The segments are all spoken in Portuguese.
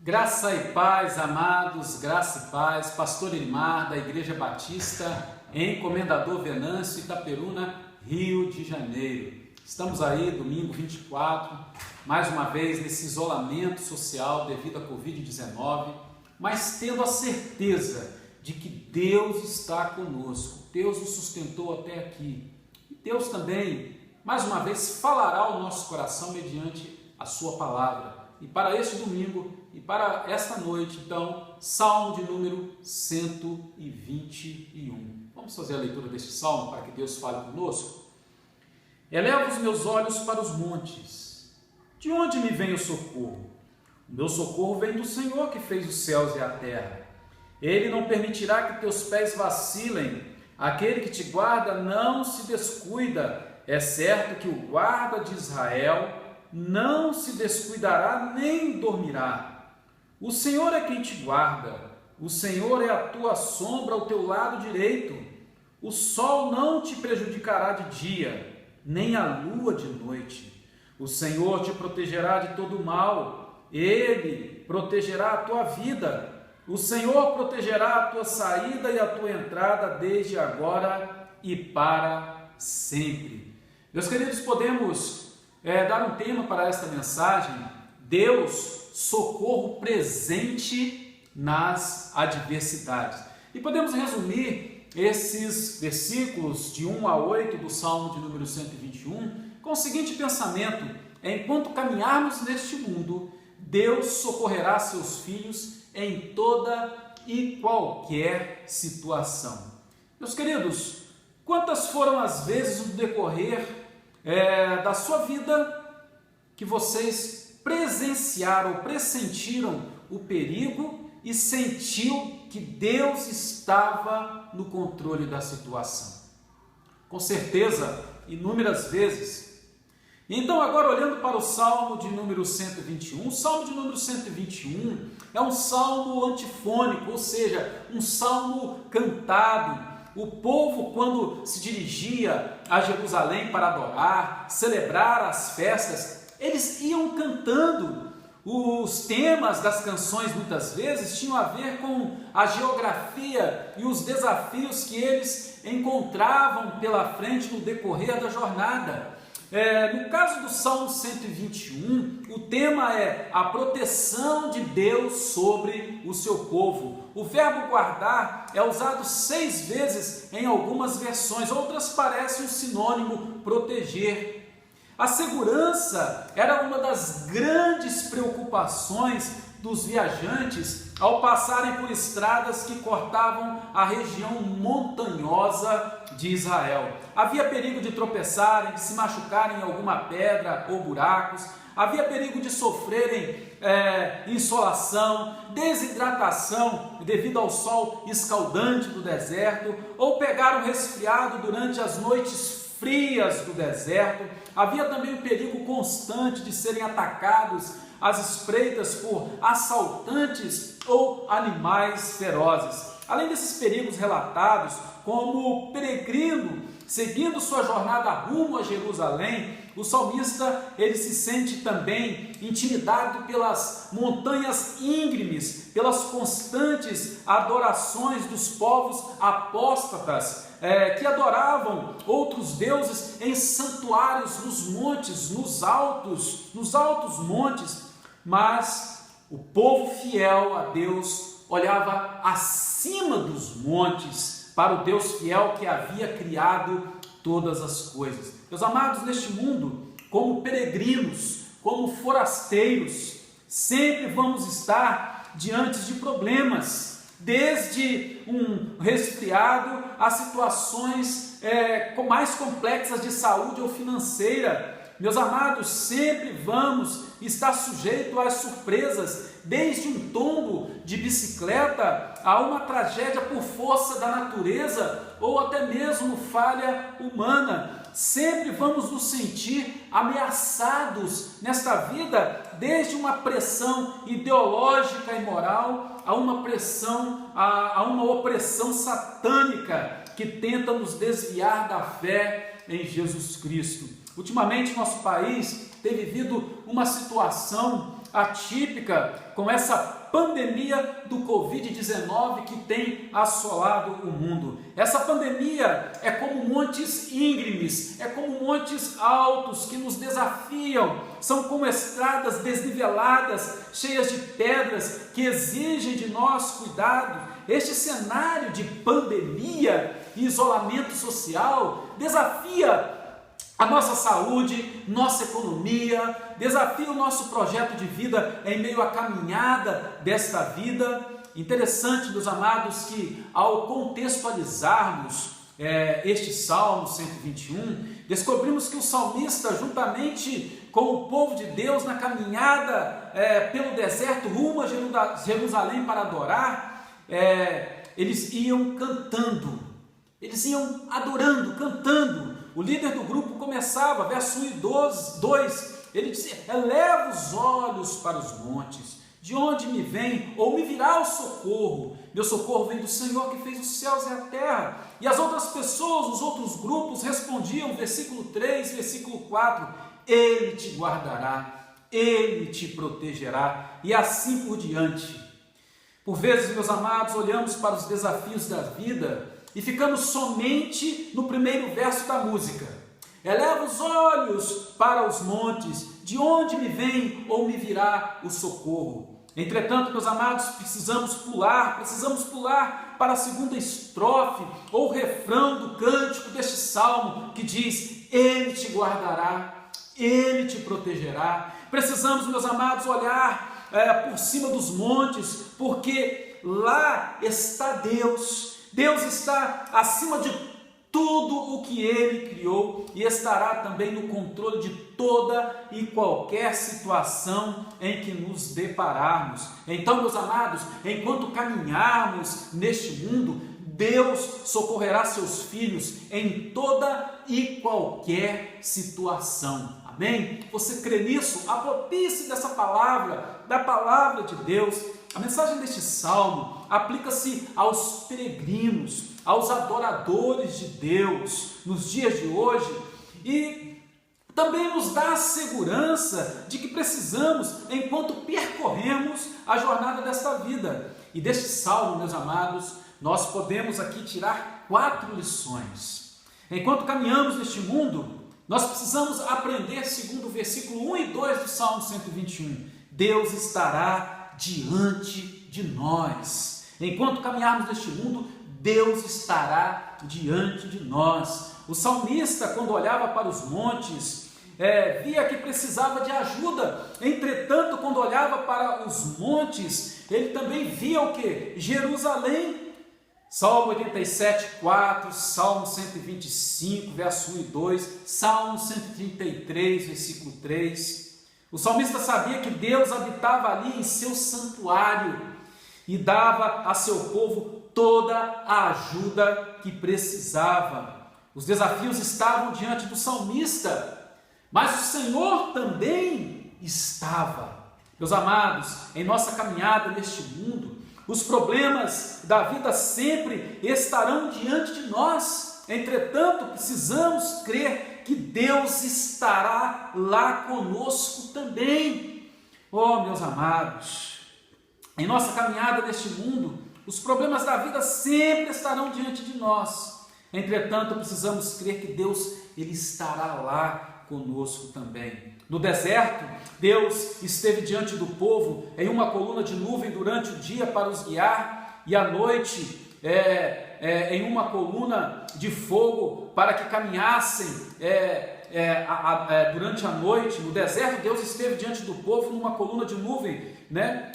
Graça e paz, amados, graça e paz, pastor Elimar, da Igreja Batista, em Comendador Venâncio, Itaperuna, Rio de Janeiro. Estamos aí, domingo 24, mais uma vez nesse isolamento social devido à Covid-19, mas tendo a certeza de que Deus está conosco, Deus nos sustentou até aqui. E Deus também, mais uma vez, falará ao nosso coração mediante a sua palavra. E para este domingo e para esta noite, então, Salmo de número 121. Vamos fazer a leitura deste Salmo para que Deus fale conosco? Elevo os meus olhos para os montes. De onde me vem o socorro? O meu socorro vem do Senhor que fez os céus e a terra. Ele não permitirá que teus pés vacilem. Aquele que te guarda não se descuida. É certo que o guarda de Israel não se descuidará nem dormirá. O Senhor é quem te guarda, o Senhor é a tua sombra ao teu lado direito. O sol não te prejudicará de dia, nem a lua de noite. O Senhor te protegerá de todo mal, Ele protegerá a tua vida. O Senhor protegerá a tua saída e a tua entrada desde agora e para sempre. Meus queridos, podemos dar um tema para esta mensagem: Deus, socorro presente nas adversidades. E podemos resumir esses versículos de 1 a 8 do Salmo de número 121 com o seguinte pensamento: enquanto caminharmos neste mundo, Deus socorrerá seus filhos em toda e qualquer situação. Meus queridos, quantas foram as vezes no decorrer da sua vida que vocês presenciaram, pressentiram o perigo e sentiu que Deus estava no controle da situação? Com certeza, inúmeras vezes. Então, agora olhando para o Salmo de número 121, o Salmo de número 121 é um salmo antifônico, ou seja, um salmo cantado. O povo, quando se dirigia a Jerusalém para adorar, celebrar as festas, eles iam cantando. Os temas das canções muitas vezes tinham a ver com a geografia e os desafios que eles encontravam pela frente no decorrer da jornada. No caso do Salmo 121, o tema é a proteção de Deus sobre o seu povo. O verbo guardar é usado 6 vezes em algumas versões, outras parecem um sinônimo proteger. A segurança era uma das grandes preocupações dos viajantes ao passarem por estradas que cortavam a região montanhosa de Israel. Havia perigo de tropeçarem, de se machucarem em alguma pedra ou buracos, havia perigo de sofrerem insolação, desidratação devido ao sol escaldante do deserto, ou pegar um resfriado durante as noites frias do deserto. Havia também o perigo constante de serem atacados às espreitas por assaltantes ou animais ferozes. Além desses perigos relatados, como peregrino seguindo sua jornada rumo a Jerusalém, o salmista ele se sente também intimidado pelas montanhas íngremes, pelas constantes adorações dos povos apóstatas, que adoravam outros deuses em santuários nos montes, nos altos montes. Mas o povo fiel a Deus olhava acima dos montes para o Deus fiel que havia criado todas as coisas. Meus amados, neste mundo, como peregrinos, como forasteiros, sempre vamos estar diante de problemas, desde um resfriado a situações mais complexas de saúde ou financeira. Meus amados, sempre vamos estar sujeitos às surpresas, desde um tombo de bicicleta a uma tragédia por força da natureza ou até mesmo falha humana. Sempre vamos nos sentir ameaçados nesta vida, desde uma pressão ideológica e moral a uma opressão satânica que tenta nos desviar da fé em Jesus Cristo. Ultimamente, nosso país tem vivido uma situação atípica com essa pandemia do Covid-19 que tem assolado o mundo. Essa pandemia é como montes íngremes, é como montes altos que nos desafiam, são como estradas desniveladas, cheias de pedras que exigem de nós cuidado. Este cenário de pandemia e isolamento social desafia a nossa saúde, nossa economia, desafia o nosso projeto de vida em meio à caminhada desta vida. Interessante, meus amados, que ao contextualizarmos este Salmo 121, descobrimos que o salmista, juntamente com o povo de Deus na caminhada pelo deserto rumo a Jerusalém para adorar, eles iam cantando, eles iam adorando, cantando. O líder do grupo começava, verso 1 e 2, ele dizia: eleva os olhos para os montes, de onde me vem ou me virá o socorro? Meu socorro vem do Senhor que fez os céus e a terra. E as outras pessoas, os outros grupos respondiam, versículo 3, versículo 4, Ele te guardará, Ele te protegerá, e assim por diante. Por vezes, meus amados, olhamos para os desafios da vida e ficamos somente no primeiro verso da música. Eleva os olhos para os montes, de onde me vem ou me virá o socorro? Entretanto, meus amados, precisamos pular para a segunda estrofe, ou refrão do cântico deste salmo, que diz: Ele te guardará, Ele te protegerá. Precisamos, meus amados, olhar por cima dos montes, porque lá está Deus. Deus está acima de tudo o que Ele criou e estará também no controle de toda e qualquer situação em que nos depararmos. Então, meus amados, enquanto caminharmos neste mundo, Deus socorrerá seus filhos em toda e qualquer situação. Amém? Você crê nisso? Apropie-se dessa palavra, da palavra de Deus. A mensagem deste salmo aplica-se aos peregrinos, aos adoradores de Deus nos dias de hoje, e também nos dá a segurança de que precisamos enquanto percorremos a jornada desta vida. E deste salmo, meus amados, nós podemos aqui tirar 4 lições. Enquanto caminhamos neste mundo, nós precisamos aprender, segundo o versículo 1 e 2 do Salmo 121, Deus estará diante de nós. Enquanto caminharmos neste mundo, Deus estará diante de nós. O salmista, quando olhava para os montes, via que precisava de ajuda. Entretanto, quando olhava para os montes, ele também via o que? Jerusalém. Salmo 87, 4, Salmo 125, verso 1 e 2, Salmo 133, versículo 3. O salmista sabia que Deus habitava ali em seu santuário e dava a seu povo toda a ajuda que precisava. Os desafios estavam diante do salmista, mas o Senhor também estava. Meus amados, em nossa caminhada neste mundo, os problemas da vida sempre estarão diante de nós. Entretanto, precisamos crer que Deus estará lá conosco também. Oh, meus amados, em nossa caminhada neste mundo, os problemas da vida sempre estarão diante de nós. Entretanto, precisamos crer que Deus, Ele estará lá conosco também. No deserto, Deus esteve diante do povo em uma coluna de nuvem durante o dia para os guiar, e à noite em uma coluna de fogo para que caminhassem durante a noite. No deserto, Deus esteve diante do povo numa coluna de nuvem,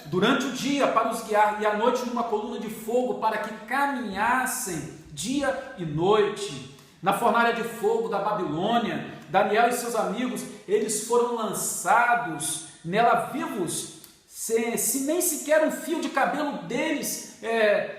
durante o dia para os guiar, e à noite numa coluna de fogo para que caminhassem dia e noite. Na fornalha de fogo da Babilônia, Daniel e seus amigos, eles foram lançados nela vivos, se nem sequer um fio de cabelo deles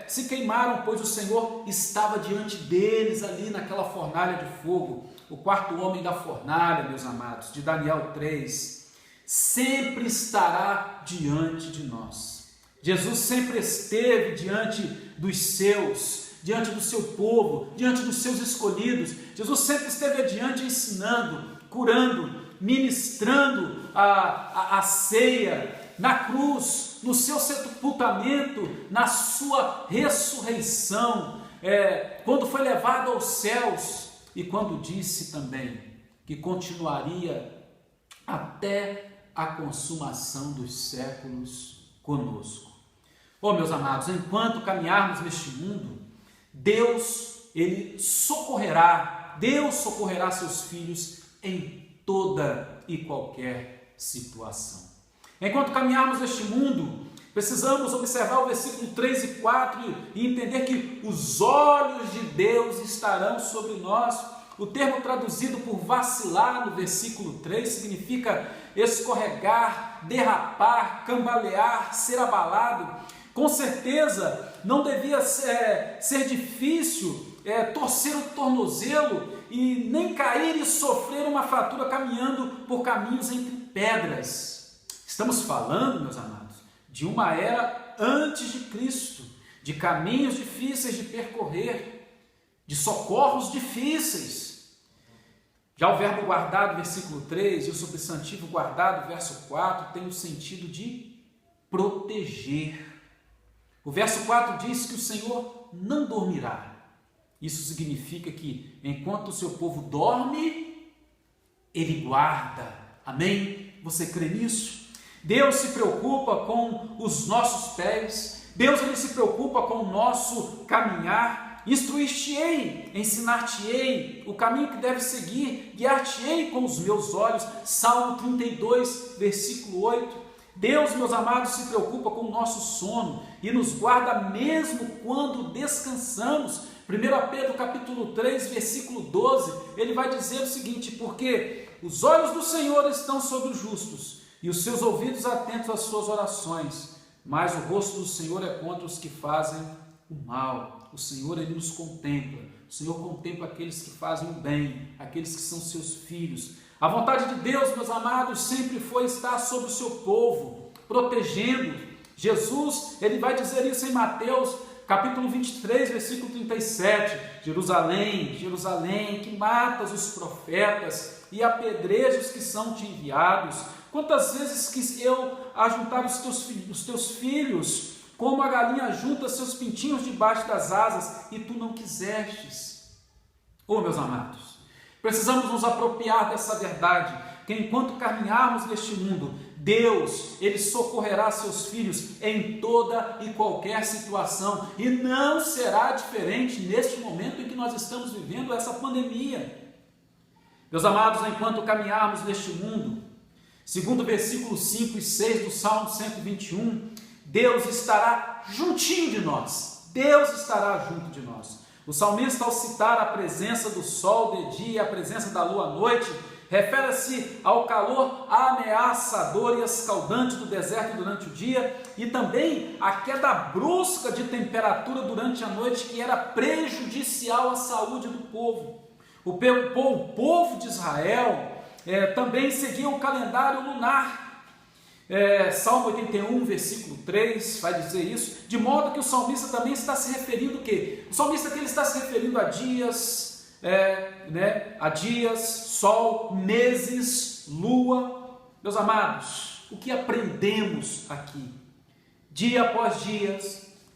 se queimaram, pois o Senhor estava diante deles ali naquela fornalha de fogo. O quarto homem da fornalha, meus amados, de Daniel 3, sempre estará diante de nós. Jesus sempre esteve diante dos seus, diante do seu povo, diante dos seus escolhidos. Jesus sempre esteve adiante ensinando, curando, ministrando a ceia, na cruz, no seu sepultamento, na sua ressurreição, quando foi levado aos céus e quando disse também que continuaria até a consumação dos séculos conosco. Oh, meus amados, enquanto caminharmos neste mundo, Deus socorrerá seus filhos em toda e qualquer situação. Enquanto caminharmos neste mundo, precisamos observar o versículo 3 e 4 e entender que os olhos de Deus estarão sobre nós. O termo traduzido por vacilar no versículo 3 significa escorregar, derrapar, cambalear, ser abalado. Com certeza não devia ser difícil torcer o tornozelo e nem cair e sofrer uma fratura caminhando por caminhos entre pedras. Estamos falando, meus amados, de uma era antes de Cristo, de caminhos difíceis de percorrer, de socorros difíceis. Já o verbo guardado, versículo 3, e o substantivo guardado, verso 4, tem o sentido de proteger. O verso 4 diz que o Senhor não dormirá. Isso significa que enquanto o seu povo dorme, Ele guarda. Amém? Você crê nisso? Deus se preocupa com os nossos pés. Deus ele se preocupa com o nosso caminhar. Instruir-te-ei, ensinar-te-ei o caminho que deve seguir, guiar-te-ei com os meus olhos. Salmo 32, versículo 8. Deus, meus amados, se preocupa com o nosso sono e nos guarda mesmo quando descansamos. 1 Pedro capítulo 3, versículo 12, ele vai dizer o seguinte: porque os olhos do Senhor estão sobre os justos e os seus ouvidos atentos às suas orações, mas o rosto do Senhor é contra os que fazem o mal. O Senhor, ele nos contempla. O Senhor contempla aqueles que fazem o bem, aqueles que são seus filhos. A vontade de Deus, meus amados, sempre foi estar sobre o seu povo, protegendo. Jesus, ele vai dizer isso em Mateus, capítulo 23, versículo 37. Jerusalém, Jerusalém, que matas os profetas e apedrejas os que são te enviados. Quantas vezes quis eu ajuntar os teus filhos, como a galinha junta seus pintinhos debaixo das asas, e tu não quisestes. Oh, meus amados, precisamos nos apropriar dessa verdade, que enquanto caminharmos neste mundo, Deus, ele socorrerá seus filhos em toda e qualquer situação, e não será diferente neste momento em que nós estamos vivendo essa pandemia. Meus amados, enquanto caminharmos neste mundo, segundo o versículo 5 e 6 do Salmo 121, Deus estará juntinho de nós. Deus estará junto de nós. O salmista, ao citar a presença do sol de dia e a presença da lua à noite, refere-se ao calor ameaçador e escaldante do deserto durante o dia e também à queda brusca de temperatura durante a noite, que era prejudicial à saúde do povo. O povo de Israel também seguia o calendário lunar. Salmo 81, versículo 3 vai dizer isso, de modo que o salmista também está se referindo o quê? O salmista aqui ele está se referindo a dias, a dias, sol, meses, lua. Meus amados, o que aprendemos aqui? Dia após dia,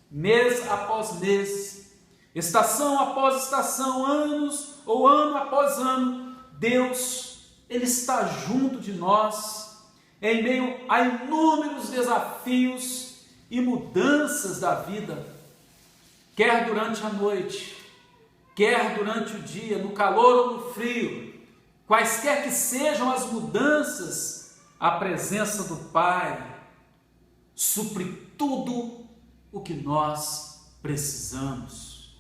mês após mês, estação após estação, anos ou ano após ano, Deus, ele está junto de nós, em meio a inúmeros desafios e mudanças da vida, quer durante a noite, quer durante o dia, no calor ou no frio, quaisquer que sejam as mudanças, a presença do Pai supre tudo o que nós precisamos.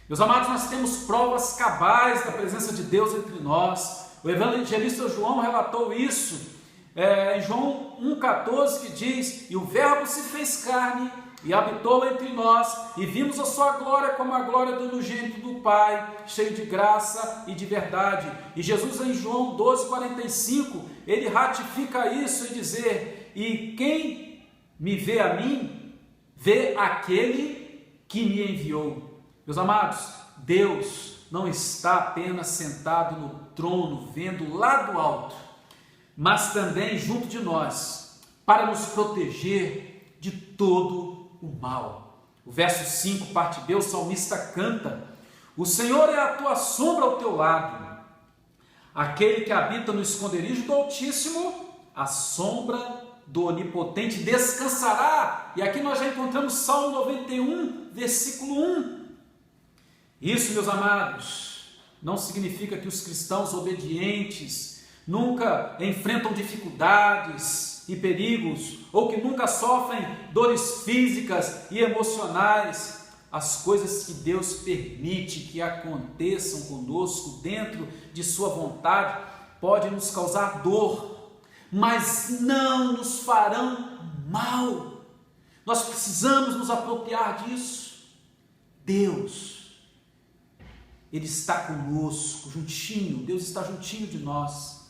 Meus amados, nós temos provas cabais da presença de Deus entre nós. O evangelista João relatou isso em João 1,14, que diz: e o verbo se fez carne e habitou entre nós, e vimos a sua glória como a glória do unigênito do Pai, cheio de graça e de verdade. E Jesus, em João 12,45, ele ratifica isso e dizer: e quem me vê a mim, vê aquele que me enviou. Meus amados, Deus não está apenas sentado no trono, vendo lá do alto, mas também junto de nós, para nos proteger de todo o mal. O verso 5, parte B, o salmista canta: o Senhor é a tua sombra ao teu lado, aquele que habita no esconderijo do Altíssimo, a sombra do Onipotente descansará. E aqui nós já encontramos Salmo 91, versículo 1. Isso, meus amados, não significa que os cristãos obedientes nunca enfrentam dificuldades e perigos, ou que nunca sofrem dores físicas e emocionais. As coisas que Deus permite que aconteçam conosco dentro de sua vontade podem nos causar dor, mas não nos farão mal. Nós precisamos nos apropriar disso. Deus, Ele está conosco, juntinho. Deus está juntinho de nós.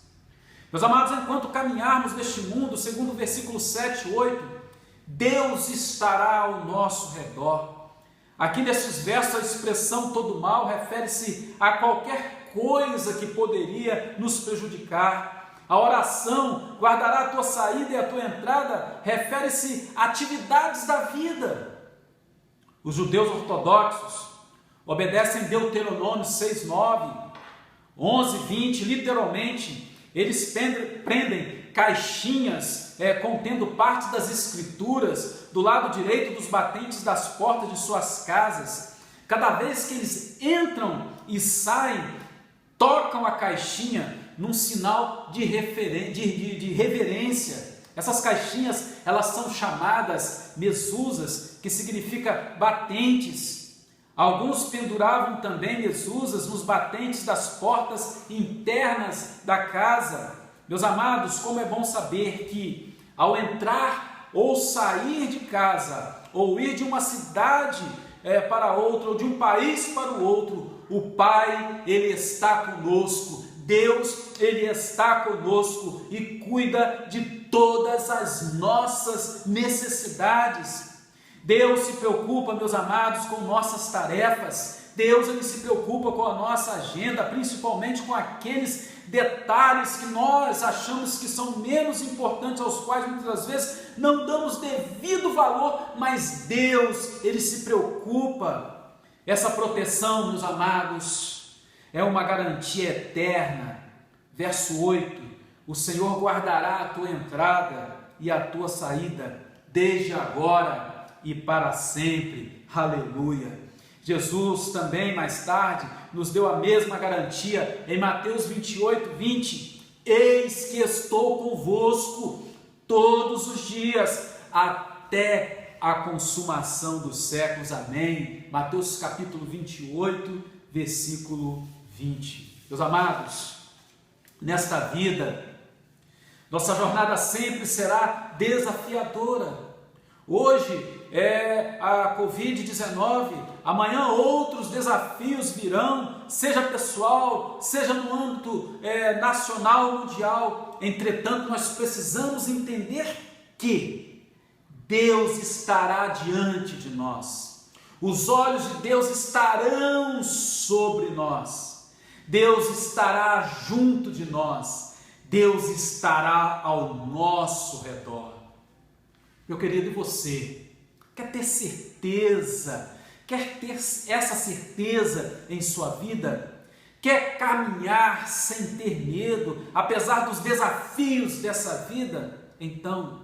Meus amados, enquanto caminharmos neste mundo, segundo o versículo 7 e 8, Deus estará ao nosso redor. Aqui nesses versos a expressão todo mal refere-se a qualquer coisa que poderia nos prejudicar. A oração guardará a tua saída e a tua entrada refere-se a atividades da vida. Os judeus ortodoxos obedecem Deuteronômio 6:9, 11:20, literalmente, eles prendem caixinhas contendo parte das escrituras do lado direito dos batentes das portas de suas casas. Cada vez que eles entram e saem, tocam a caixinha num sinal de reverência. Essas caixinhas, elas são chamadas mezuzas, que significa batentes. Alguns penduravam também mezuzas nos batentes das portas internas da casa. Meus amados, como é bom saber que ao entrar ou sair de casa, ou ir de uma cidade para outra, ou de um país para o outro, o Pai, Ele está conosco. Deus, Ele está conosco e cuida de todas as nossas necessidades. Deus se preocupa, meus amados, com nossas tarefas. Deus, Ele se preocupa com a nossa agenda, principalmente com aqueles detalhes que nós achamos que são menos importantes, aos quais muitas vezes não damos devido valor, mas Deus, Ele se preocupa. Essa proteção, meus amados, é uma garantia eterna. Verso 8: o Senhor guardará a tua entrada e a tua saída, desde agora e para sempre. Aleluia! Jesus também, mais tarde, nos deu a mesma garantia em Mateus 28:20. Eis que estou convosco todos os dias, até a consumação dos séculos. Amém. Mateus capítulo 28, versículo 20. Meus amados, nesta vida, nossa jornada sempre será desafiadora. Hoje é a Covid-19, amanhã outros desafios virão, seja pessoal, seja no âmbito nacional, mundial. Entretanto, nós precisamos entender que Deus estará diante de nós, os olhos de Deus estarão sobre nós, Deus estará junto de nós, Deus estará ao nosso redor. Meu querido, e você? Quer ter certeza? Quer ter essa certeza em sua vida? Quer caminhar sem ter medo, apesar dos desafios dessa vida? Então,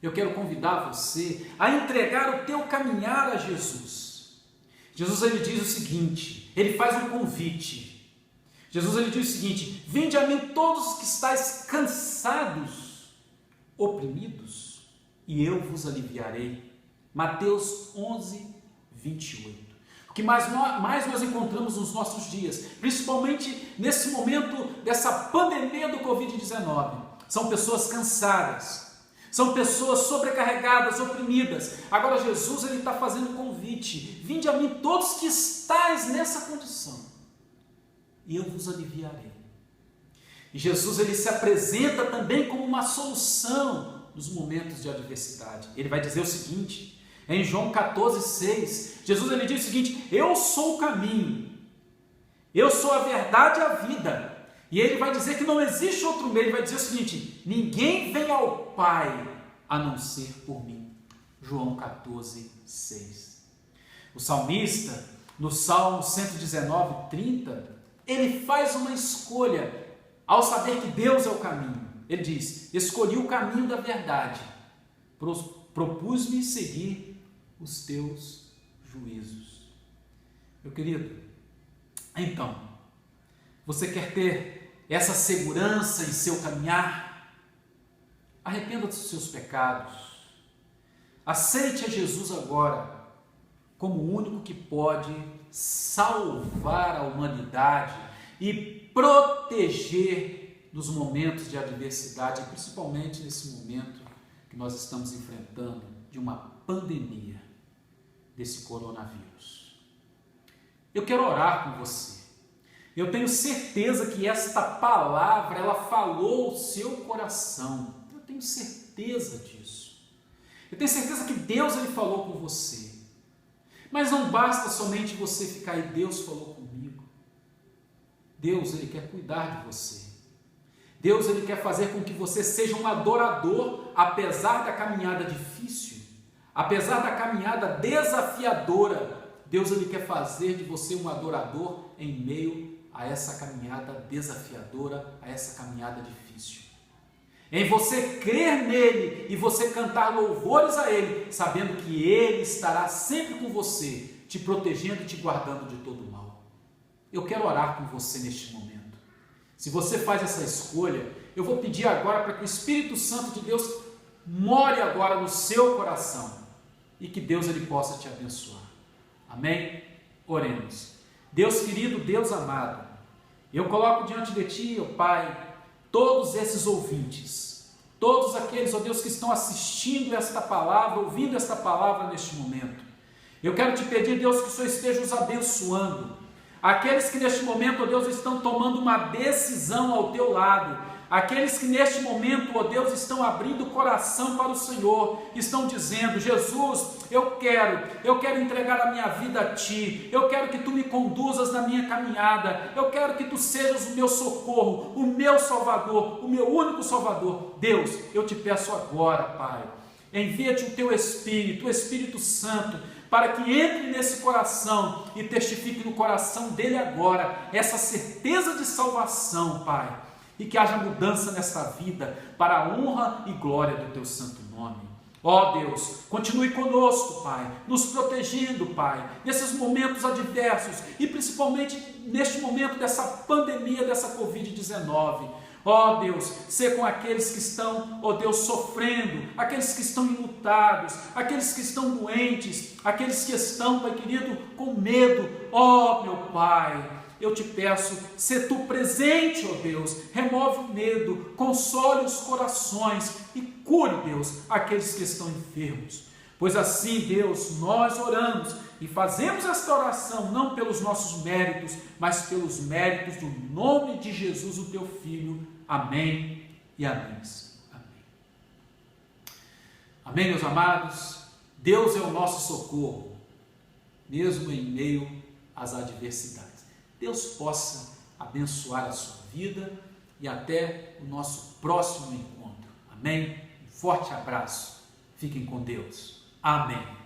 eu quero convidar você a entregar o teu caminhar a Jesus. Jesus, ele diz o seguinte, ele faz um convite. Jesus, ele diz o seguinte: vinde a mim todos que estáis cansados, oprimidos, e eu vos aliviarei. Mateus 11:28. O que mais nós encontramos nos nossos dias, principalmente nesse momento dessa pandemia do Covid-19, são pessoas cansadas, são pessoas sobrecarregadas, oprimidas. Agora Jesus, ele está fazendo um convite: vinde a mim todos que estáis nessa condição, e eu vos aliviarei. E Jesus, ele se apresenta também como uma solução nos momentos de adversidade. Ele vai dizer o seguinte, em João 14:6, Jesus, ele diz o seguinte: eu sou o caminho, eu sou a verdade e a vida. E ele vai dizer que não existe outro meio. Ele vai dizer o seguinte: ninguém vem ao Pai a não ser por mim. João 14, 6. O salmista, no Salmo 119, 30, ele faz uma escolha ao saber que Deus é o caminho. Ele diz: escolhi o caminho da verdade, propus-me seguir os teus juízos. Meu querido, então, você quer ter essa segurança em seu caminhar? Arrependa dos seus pecados. Aceite a Jesus agora como o único que pode salvar a humanidade e proteger nos momentos de adversidade, principalmente nesse momento que nós estamos enfrentando de uma pandemia desse coronavírus. Eu quero orar com você. Eu tenho certeza que esta palavra, ela falou o seu coração. Eu tenho certeza disso. Eu tenho certeza que Deus, ele falou com você. Mas não basta somente você ficar aí, Deus falou comigo. Deus, ele quer cuidar de você. Deus, ele quer fazer com que você seja um adorador, apesar da caminhada difícil, apesar da caminhada desafiadora. Deus, ele quer fazer de você um adorador em meio a essa caminhada desafiadora, a essa caminhada difícil. Em você crer nele e você cantar louvores a ele, sabendo que ele estará sempre com você, te protegendo e te guardando de todo o mal. Eu quero orar com você neste momento. Se você faz essa escolha, eu vou pedir agora para que o Espírito Santo de Deus more agora no seu coração e que Deus, ele possa te abençoar. Amém? Oremos. Deus querido, Deus amado, eu coloco diante de ti, ó Pai, todos esses ouvintes, todos aqueles, ó Deus, que estão assistindo esta palavra, ouvindo esta palavra neste momento. Eu quero te pedir, Deus, que o Senhor esteja os abençoando. Aqueles que neste momento, ó Deus, estão tomando uma decisão ao teu lado. Aqueles que neste momento, ó Deus, estão abrindo o coração para o Senhor, estão dizendo: Jesus, eu quero entregar a minha vida a Ti, eu quero que Tu me conduzas na minha caminhada, eu quero que Tu sejas o meu socorro, o meu Salvador, o meu único Salvador. Deus, eu te peço agora, Pai, envia-te o Teu Espírito, o Espírito Santo, para que entre nesse coração e testifique no coração dele agora essa certeza de salvação, Pai. E que haja mudança nesta vida, para a honra e glória do Teu santo nome. Ó Deus, continue conosco, Pai, nos protegendo, Pai, nesses momentos adversos e principalmente neste momento dessa pandemia, dessa Covid-19. Ó Deus, ser com aqueles que estão, ó Deus, sofrendo, aqueles que estão enlutados, aqueles que estão doentes, aqueles que estão, Pai querido, com medo. Ó meu Pai, eu te peço, se Tu presente, ó Deus, remove o medo, console os corações e cure, Deus, aqueles que estão enfermos. Pois assim, Deus, nós oramos e fazemos esta oração não pelos nossos méritos, mas pelos méritos do nome de Jesus, o Teu Filho. Amém e amém. Amém. Amém, meus amados. Deus é o nosso socorro, mesmo em meio às adversidades. Deus possa abençoar a sua vida e até o nosso próximo encontro. Amém? Um forte abraço. Fiquem com Deus. Amém.